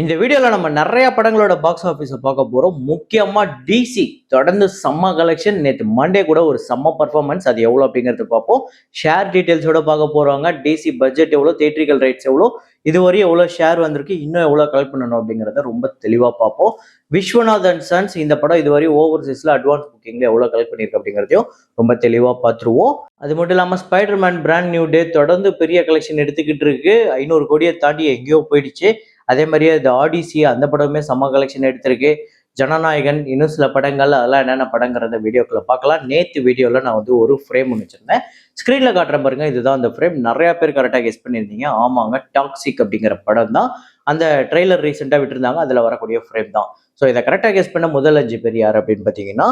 இந்த வீடியோல நம்ம நிறைய படங்களோட பாக்ஸ் ஆஃபீஸை பார்க்க போறோம். முக்கியமா டிசி தொடர்ந்து செம்ம கலெக்ஷன். நேற்று மண்டே கூட ஒரு செம்ம பர்ஃபார்மன்ஸ். அது எவ்வளோ அப்படிங்கிறது பார்ப்போம். ஷேர் டீடைல்ஸோட பார்க்க போறாங்க. டிசி பட்ஜெட் எவ்வளோ, தியேட்ரிக்கல் ரைட்ஸ் எவ்வளோ, இதுவரை எவ்வளோ ஷேர் வந்திருக்கு, இன்னும் எவ்வளோ கலெக்ட் பண்ணணும் அப்படிங்கிறத ரொம்ப தெளிவாக பார்ப்போம். விஸ்வநாத் அண்ட் சன்ஸ் இந்த படம் இதுவரை ஓவர்சீஸ்ல அட்வான்ஸ் புக்கிங்ல எவ்வளோ கலெக்ட் பண்ணியிருக்கு அப்படிங்கிறதையும் ரொம்ப தெளிவாக பார்த்துருவோம். அது மட்டும் இல்லாமல் ஸ்பைடர்மேன் பிராண்ட் நியூ டே தொடர்ந்து பெரிய கலெக்ஷன் எடுத்துக்கிட்டு இருக்கு. 500 கோடியை தாண்டி எங்கேயோ போயிடுச்சு. அதே மாதிரியே இந்த ஆடிசி அந்த படமே செம்ம கலெக்ஷன் எடுத்திருக்கு. ஜனநாயகன், இன்னும் சில படங்கள், அதெல்லாம் என்னென்ன படங்கிறத வீடியோக்குள்ள பார்க்கலாம். நேற்று வீடியோவில் நான் வந்து ஒரு ஃப்ரேம் ஒன்று வச்சிருந்தேன். ஸ்க்ரீனில் காட்டுற பாருங்க, இதுதான் அந்த ஃப்ரேம். நிறைய பேர் கரெக்டாக கெஸ் பண்ணியிருந்தீங்க. ஆமாங்க, டாக்ஸிக் அப்படிங்கிற படம் தான். அந்த ட்ரெய்லர் ரீசெண்டாக விட்டுருந்தாங்க, அதில் வரக்கூடிய ஃப்ரேம் தான். ஸோ இதை கரெக்டாக கெஸ் பண்ண முதல் 5 பேர் யார் அப்படின்னு பார்த்தீங்கன்னா,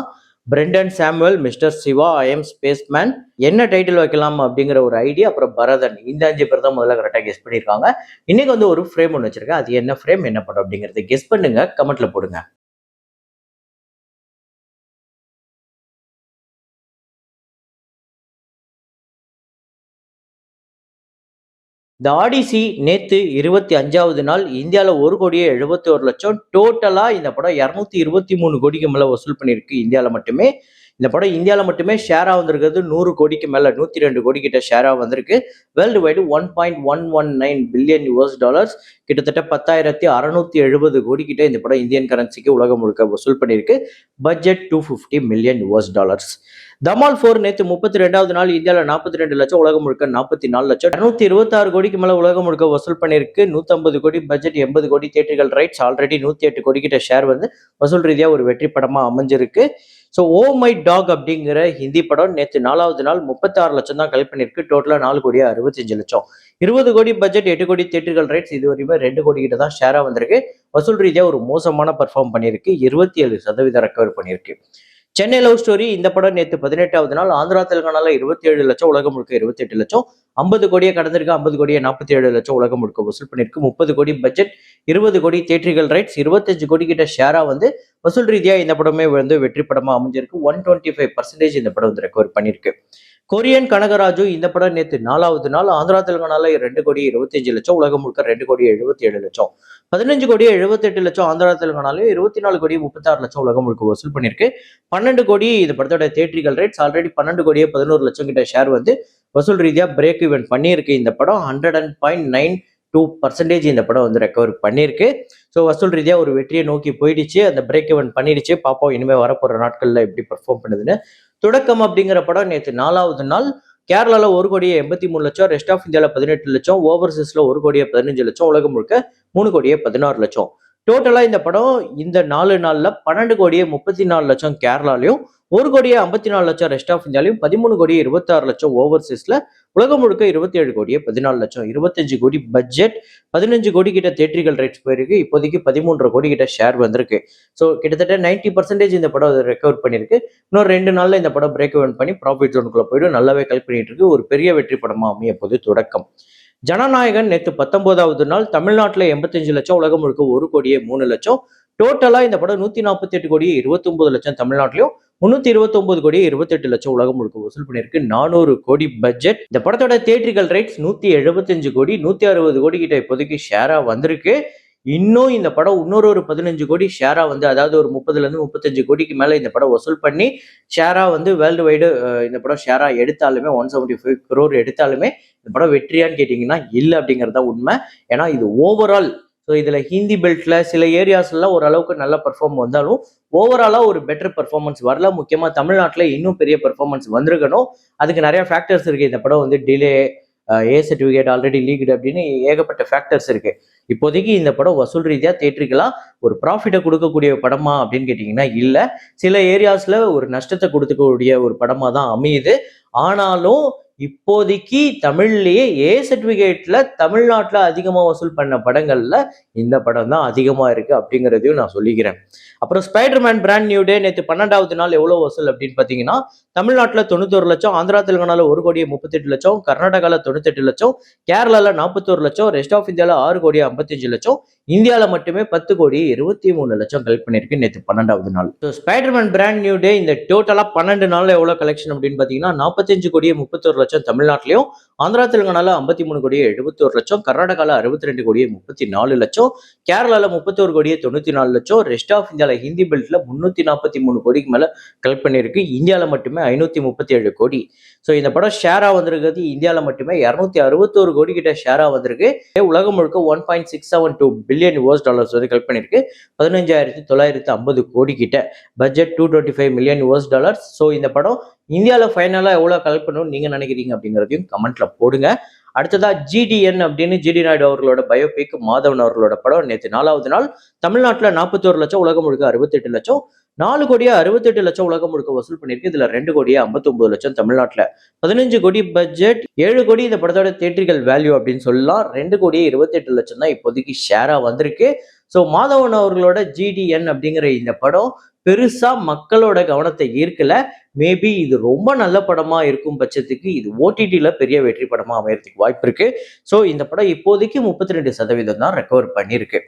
Brendan Samuel, mister Shiva, I am spaceman, என்ன டைட்டில் வைக்கலாம் அப்படிங்கிற ஒரு ஐடியா, அப்புறம் பரதன். இந்த 5 பேர் தான் முதல்ல கரெக்டாக கெஸ் பண்ணியிருக்காங்க. இன்னைக்கு வந்து ஒரு ஃப்ரேம் ஒன்று வச்சிருக்கேன். அது என்ன ஃப்ரேம், என்ன படம் அப்படிங்கிறத கெஸ் பண்ணுங்க, கமெண்ட்ல போடுங்க. இந்த ஆடிசி நேத்து 25வது நாள் இந்தியாவில் 1,71,00,000 டோட்டலா இந்த படம் 223 கோடிக்கு மேல வசூல் பண்ணியிருக்கு. இந்தியாவில் மட்டுமே இந்த படம் இந்தியாவில் மட்டுமே ஷேரா வந்திருக்கிறது 100 கோடிக்கு மேல, 102 கோடி கிட்ட ஷேரா வந்திருக்கு. World wide 1.119 billion US dollars, கிட்டத்தட்ட 10,670 கோடி கிட்ட இந்த படம் இந்தியன் கரன்சிக்கு உலகம் முழுக்க வசூல் பண்ணியிருக்கு. Budget 250 million US dollars. Dhamaal 4 நேற்று 32வது நாள் இந்தியாவில் 42 லட்சம், உலகம் முழுக்க 44 லட்சம், 226 கோடிக்கு மேல உலகம் முழுக்க வசூல் பண்ணியிருக்கு. 150 கோடி பட்ஜெட், 80 கோடி தியேட்டர்கள் ரைட்ஸ், ஆல்ரெடி 108 கோடி கிட்ட ஷேர் வந்து வசூல் ரீதியா ஒரு வெற்றி படமா அமைஞ்சிருக்கு. ஸோ ஓ மை டாக் அப்படிங்கிற ஹிந்தி படம் நேற்று 4வது நாள் 36 லட்சம் தான் கலெக்ட் பண்ணியிருக்கு. டோட்டலாக 4 கோடி 65 லட்சம், 20 கோடி பட்ஜெட், 8 கோடி தியேட்டர்கள் ரைட்ஸ், இது வரையுமே 2 கோடி கிட்ட தான் ஷேரா வந்திருக்கு. வசூல் ரீதியா ஒரு மோசமான பர்ஃபார்ம் பண்ணியிருக்கு. 27% ரெக்கவர் பண்ணியிருக்கு. சென்னை லவ் ஸ்டோரி இந்த படம் நேற்று 18வது நாள் ஆந்திரா தெலுங்கானால 27 லட்சம், உலகம் முழுக்க 28 லட்சம், 50 கோடியை கடந்திருக்கு. 50 கோடியை 47 லட்சம் உலகம் முழுக்க வசூல் பண்ணியிருக்கு. 30 கோடி பட்ஜெட், 20 கோடி தியேட்டர்கள் ரைட்ஸ், 25 கோடி கிட்ட ஷேரா வந்து வசூல் ரீதியா இந்த படமே வந்து வெற்றி படமா அமைஞ்சிருக்கு. 125% இந்த படம் வந்து ரெக்கவர் பண்ணியிருக்கு. கொரியன் கனகராஜு இந்த படம் நேற்று 4வது நாள் ஆந்திரா தெலுங்கானால 2 கோடி 25 லட்சம், உலகம் முழுக்க 2 கோடி 77 லட்சம், 15 கோடி 78 லட்சம் ஆந்திரா தெலுங்கானாலையும், 24 கோடி 36 லட்சம் உலகம் முழுக்க வசூல் பண்ணியிருக்கு. 12 கோடி இந்த படத்தோட தியேட்டரிக்கல் ரைட்ஸ், ஆல்ரெடி 12 கோடியே 11 லட்சம் கிட்ட ஷேர் வந்து வசூல் ரீதியா பிரேக் ஈவன் பண்ணியிருக்கு. இந்த படம் 100.92% இந்த படம் வந்து ரெக்கவர் பண்ணியிருக்கு. ஸோ வசூல் ரீதியா ஒரு வெற்றியை நோக்கி போயிடுச்சு. அந்த பிரேக் ஈவன் பண்ணிடுச்சு. பார்ப்போம் இனிமேல் வரப்போற நாட்கள்ல எப்படி பெர்ஃபார்ம் பண்ணுதுன்னு. தொடக்கம் அப்படிங்கிற படம் நேற்று 4வது நாள் கேரளாவில் 1 கோடியே 83 லட்சம், ரெஸ்ட் ஆஃப் இந்தியாவில் 18 லட்சம், ஓவர்சீஸ்ல 1 கோடியே 15 லட்சம், உலகம் முழுக்க 3 கோடியே 16 லட்சம். டோட்டலா இந்த படம் இந்த 4 நாள்ல 12 கோடியே 34 லட்சம் கேரளாலையும், 1 கோடியே 54 லட்சம் ரெஸ்ட் ஆஃப் இந்தியாலையும், 13 கோடியே 26 லட்சம் ஓவர்சீஸ்ல, உலகம் முழுக்க 27 கோடியே 14 லட்சம், 25 கோடி பட்ஜெட், 15 கோடி கிட்ட தியேட்டரிக்கல் ரைட்ஸ் போயிருக்கு. இப்போதைக்கு 13 கோடி கிட்ட ஷேர் வந்திருக்கு. ஸோ கிட்டத்தட்ட 90% இந்த படம் ரெக்கவர் பண்ணியிருக்கு. இன்னும் 2 நாள்ல இந்த படம் பிரேக் இவன் பண்ணி ப்ராஃபிட் ஜோனுக்குள்ள போயிடும். நல்லாவே கலெக்ட் பண்ணிட்டு இருக்கு. ஒரு பெரிய வெற்றி படமா அமைய போது தொடக்கம். ஜனநாயகன் நேற்று 19வது நாள் தமிழ்நாட்டில் 85 லட்சம், உலகம் முழுக்க 1 கோடியே 3 லட்சம். டோட்டலா இந்த படம் 148 கோடியே 29 லட்சம் தமிழ்நாட்டிலையும், 329 கோடியே 28 லட்சம் உலகம் முழுக்க வசூல் பண்ணியிருக்கு. 400 கோடி பட்ஜெட். இந்த படத்தோட தியேட்டரிக்கல் ரைட்ஸ் 175 கோடி, 160 கோடி கிட்ட இப்போதைக்கு ஷேரா வந்திருக்கு. இன்னும் இந்த படம் இன்னொரு 15 கோடி ஷேரா வந்து, அதாவது ஒரு 30ல இருந்து 35 கோடிக்கு மேல இந்த படம் வசூல் பண்ணி ஷேரா வந்து வேர்ல்டு வைடு இந்த படம் ஷேரா எடுத்தாலுமே 175 crore எடுத்தாலுமே இந்த படம் வெற்றியான்னு கேட்டீங்கன்னா இல்லை அப்படிங்கிறது தான் உண்மை. ஏன்னா இது ஓவரால், ஸோ இதுல ஹிந்தி பெல்ட்ல சில ஏரியாஸ்லாம் ஓரளவுக்கு நல்ல பர்ஃபார்ம் வந்தாலும் ஓவராலா ஒரு பெட்டர் பர்ஃபார்மன்ஸ் வரல. முக்கியமா தமிழ்நாட்டில் இன்னும் பெரிய பர்ஃபார்மன்ஸ் வந்திருக்கணும். அதுக்கு நிறைய ஃபேக்டர்ஸ் இருக்கு. இந்த படம் வந்து delay, A certificate already leaked அப்படின்னு ஏகப்பட்ட ஃபேக்டர்ஸ் இருக்கு. இப்போதைக்கு இந்த படம் வசூல் ரீதியா தியேட்டருக்கெல்லாம் ஒரு ப்ராஃபிட்டை கொடுக்கக்கூடிய படமா அப்படின்னு கேட்டிங்கன்னா இல்லை. சில ஏரியாஸ்ல ஒரு நஷ்டத்தை கொடுக்கக்கூடிய ஒரு படமா தான் அமையுது. ஆனாலும் இப்போதைக்கு தமிழ்லயே ஏ சர்டிஃபிகேட்ல தமிழ்நாட்டில் அதிகமா வசூல் பண்ண படங்கள்ல இந்த படம் தான் அதிகமா இருக்கு அப்படிங்கிறதையும் நான் சொல்லிக்கிறேன். அப்புறம் ஸ்பைடர்மேன் பிராண்ட் நியூ டே நேற்று 12வது நாள் எவ்வளவு வசூல் அப்படின்னு பார்த்தீங்கன்னா, தமிழ்நாட்டில் 91 லட்சம், ஆந்திரா தெலுங்கானால 1 கோடியே 38 லட்சம், கர்நாடகாவில் 98 லட்சம், கேரளால 41 லட்சம், ரெஸ்ட் ஆஃப் இந்தியாவில் 6 கோடியே 55 லட்சம், இந்தியாவில் மட்டுமே 10 கோடி 23 லட்சம் கலெக்ட் பண்ணியிருக்கு நேற்று 12வது நாள். So Spiderman brand new day இந்த டோட்டலா 12 நாள்ல எவ்வளவு கலெக்ஷன் அப்படின்னு பார்த்தீங்கன்னா, 45 கோடியே 31 லட்சம் தமிழ்நாட்டிலையும், ஆந்திரா தெலுங்கானால 53 கோடியே 71 லட்சம், கர்நாடகால 62 கோடியே 34 லட்சம், கேரளால 31 கோடியே 94 லட்சம், ரெஸ்ட் ஆஃப் இந்தியால ஹிந்தி பெல்ட்ல 343 கோடிக்கு மேல கலெக்ட் பண்ணியிருக்கு. இந்தியால மட்டுமே 537 கோடி. ஸோ இந்த படம் ஷேரா வந்திருக்கிறது இந்தியால மட்டுமே 261 கோடி கிட்ட ஷேரா வந்திருக்கு. உலகம் முழுக்க 1.672 பில்லியன் US டாலர்ஸ் வந்து கலெக்ட் பண்ணியிருக்கு. 15,950 கோடி கிட்ட. Budget 225 million US dollars. So இந்த படம் இந்தியாவில் ஃபைனலாக எவ்வளோ கலெக்ட் பண்ணணும்னு நீங்கள் நினைக்கிறீங்க அப்படிங்கிறதையும் கமெண்ட்ல போடுங்க. அடுத்ததா GDN அப்படின்னு GD நாயுடு அவர்களோட பயோபிக் மாதவன் அவர்களோட படம் நேற்று 4வது நாள் தமிழ்நாட்டில் 41 லட்சம், உலகம் முழுக்க 68 லட்சம், 4 கோடியே 68 லட்சம் உலகம் முழுக்க வசூல் பண்ணியிருக்கு. இதுல 2 கோடியே 59 லட்சம் தமிழ்நாட்டில். 15 கோடி பட்ஜெட், 7 கோடி இந்த படத்தோட தியேட்ரிக்கல் வேல்யூ அப்படின்னு சொல்லலாம். 2 கோடியே 28 லட்சம் தான் இப்போதைக்கு ஷேரா வந்திருக்கு. ஸோ மாதவன் அவர்களோட GDN அப்படிங்கிற இந்த படம் பெருசா மக்களோட கவனத்தை ஈர்க்கல. மேபி இது ரொம்ப நல்ல படமா இருக்கும் பட்சத்துக்கு இது OTTல பெரிய வெற்றி படமா அமையறதுக்கு வாய்ப்பு இருக்கு. ஸோ இந்த படம் இப்போதைக்கு 32% தான் ரெக்கவர் பண்ணியிருக்கு.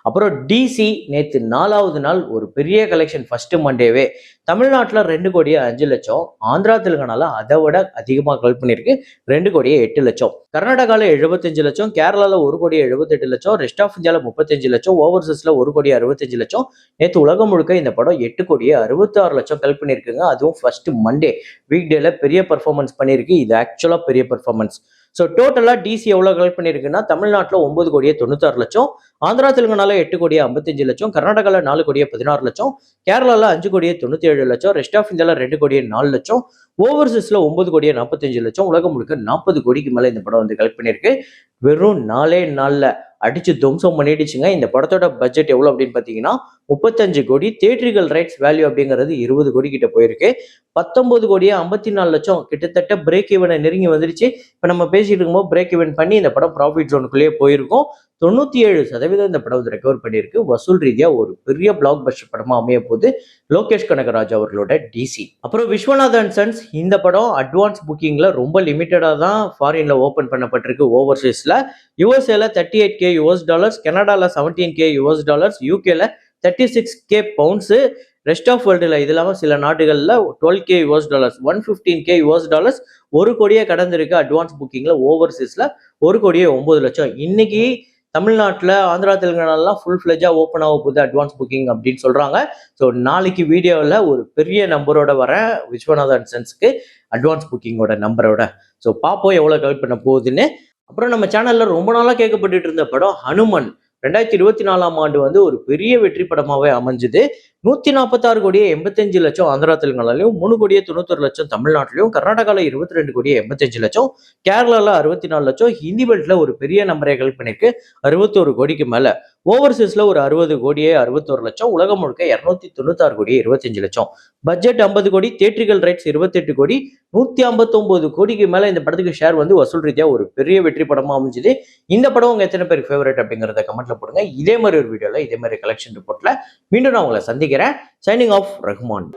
அப்புறம் DC நேற்று 4வது நாள் ஒரு பெரிய கலெக்ஷன். ஃபர்ஸ்ட் மண்டேவே தமிழ்நாட்டில் 2 கோடியே 5 லட்சம், ஆந்திரா தெலுங்கானால அதை விட அதிகமாக கலெக்ட் பண்ணியிருக்கு. 2 கோடியே 8 லட்சம், கர்நாடகாவில் 75 லட்சம், கேரளாவில் 1 கோடியே 78 லட்சம், ரெஸ்ட் ஆஃப் இந்தியாவில் 35 லட்சம், ஓவர்சீஸ்ல 1 கோடியே 65 லட்சம். நேற்று உலகம் முழுக்க இந்த படம் 8 கோடியே 66 லட்சம் கலெக்ட் பண்ணியிருக்குங்க. அதுவும் ஃபர்ஸ்ட் மண்டே வீக் டேல பெரிய பர்ஃபார்மன்ஸ் பண்ணியிருக்கு. இது ஆக்சுவலா பெரிய பர்ஃபார்மன்ஸ். ஸோ டோட்டலா DC எவ்வளவு கலெக்ட் பண்ணியிருக்குன்னா தமிழ்நாட்டில் 9 கோடியே 96 லட்சம், ஆந்திரா தெலுங்கானால 8 கோடியே 55 லட்சம், கர்நாடகாவில் 4 கோடியே 16 லட்சம், கேரளாவில் 5 கோடியே 97 லட்சம், ரெஸ்ட் ஆஃப் இந்தியாவில் 2 கோடியே 4 லட்சம், ஓவர்சீஸ்ல 9 கோடியே 45 லட்சம், உலகம் முழுக்க 40 கோடிக்கு மேல இந்த படம் வந்து கலெக்ட் பண்ணியிருக்கு. வெறும் 4 நாள்ல அடிச்சு துவம்சம் பண்ணிடுச்சுங்க. இந்த படத்தோட பட்ஜெட் எவ்வளவு அப்படின்னு பாத்தீங்கன்னா 35 கோடி, தியேட்ரிக்கல் ரைட்ஸ் வேல்யூ அப்படிங்கிறது 20 கோடி கிட்ட போயிருக்கு. 19 கோடியே 54 லட்சம், கிட்டத்தட்ட பிரேக் ஈவனை நெருங்கி வந்துருச்சு. இப்ப நம்ம பேசிட்டு இருக்கும்போது பிரேக் ஈவன் பண்ணி இந்த படம் ப்ராஃபிட் ஜோனுக்குள்ளேயே போயிருக்கும். 97% இந்த படம் வந்து ரெக்கவர் பண்ணியிருக்கு. வசூல் ரீதியா ஒரு பெரிய பிளாக் பஸ்டர் படமா அமைய போது லோகேஷ் கனகராஜ் அவர்களோட DC. அப்புறம் விஸ்வநாதன் சன்ஸ் இந்த படம் அட்வான்ஸ் புக்கிங்ல ரொம்ப லிமிட்டடா தான் ஃபாரின்ல ஓபன் பண்ணப்பட்டிருக்கு. ஓவர்சீஸ்ல USA 38K US டாலர்ஸ், கனடால 17K US டாலர்ஸ், UKல 36K பவுண்ட்ஸ், ரெஸ்ட் ஆஃப் வேர்ல்டுல இது இல்லாம சில நாடுகள்ல 12K US dollars, 115K US dollars 1 கோடியே கடந்திருக்கு. அட்வான்ஸ் புக்கிங்ல ஓவர்சீஸ்ல 1 கோடியே 9 லட்சம். இன்னைக்கு தமிழ்நாட்டில் ஆந்திரா தெலுங்கானாலாம் ஃபுல் ஃபிளெஜா ஓப்பன் ஆக போகுது அட்வான்ஸ் புக்கிங் அப்படின்னு சொல்றாங்க. ஸோ நாளைக்கு வீடியோவில் ஒரு பெரிய நம்பரோட வர விஸ்வநாதன் சன்ஸ்க்கு அட்வான்ஸ் புக்கிங்கோட நம்பரோட. ஸோ பார்ப்போம் எவ்வளோ கலெக்ட் பண்ண போகுதுன்னு. அப்புறம் நம்ம சேனல்ல ரொம்ப நாளாக கேட்கப்பட்டு இருந்த படம் ஹனுமன் 2024ஆம் ஆண்டு வந்து ஒரு பெரிய வெற்றி படமாவே அமைஞ்சுது. 146 கோடியே 85 லட்சம் ஆந்திரா தெலுங்கானாலையும், 3 கோடியே 91 லட்சம் தமிழ்நாட்டிலையும், கர்நாடகாவில் 22 கோடியே 85 லட்சம், கேரளாவில் 64 லட்சம், ஹிந்தி பெல்ட்ல ஒரு பெரிய நம்பரை கலெக்ட் பண்ணிருக்கு 61 கோடிக்கு மேல, ஓவர்சீஸ்ல ஒரு 60 கோடியே 61 லட்சம், உலகம் முழுக்க 296 கோடியே 25 லட்சம், பட்ஜெட் 50 கோடி, தியேட்ரிக்கல் ரைட்ஸ் 28 கோடி, 159 கோடிக்கு மேல இந்த படத்துக்கு ஷேர் வந்து வசூல் ரீதியா ஒரு பெரிய வெற்றி படமா அமைஞ்சுது. இந்த படம் உங்க எத்தனை பேருக்கு ஃபேவரட் அப்படிங்கறத கமெண்ட்ல போடுங்க. இதே மாதிரி ஒரு வீடியோல இதே மாதிரி கலெக்ஷன் ரிப்போர்ட்ல மீண்டும் நான் உங்களை சந்திக்கிறேன். Signing off Rahman.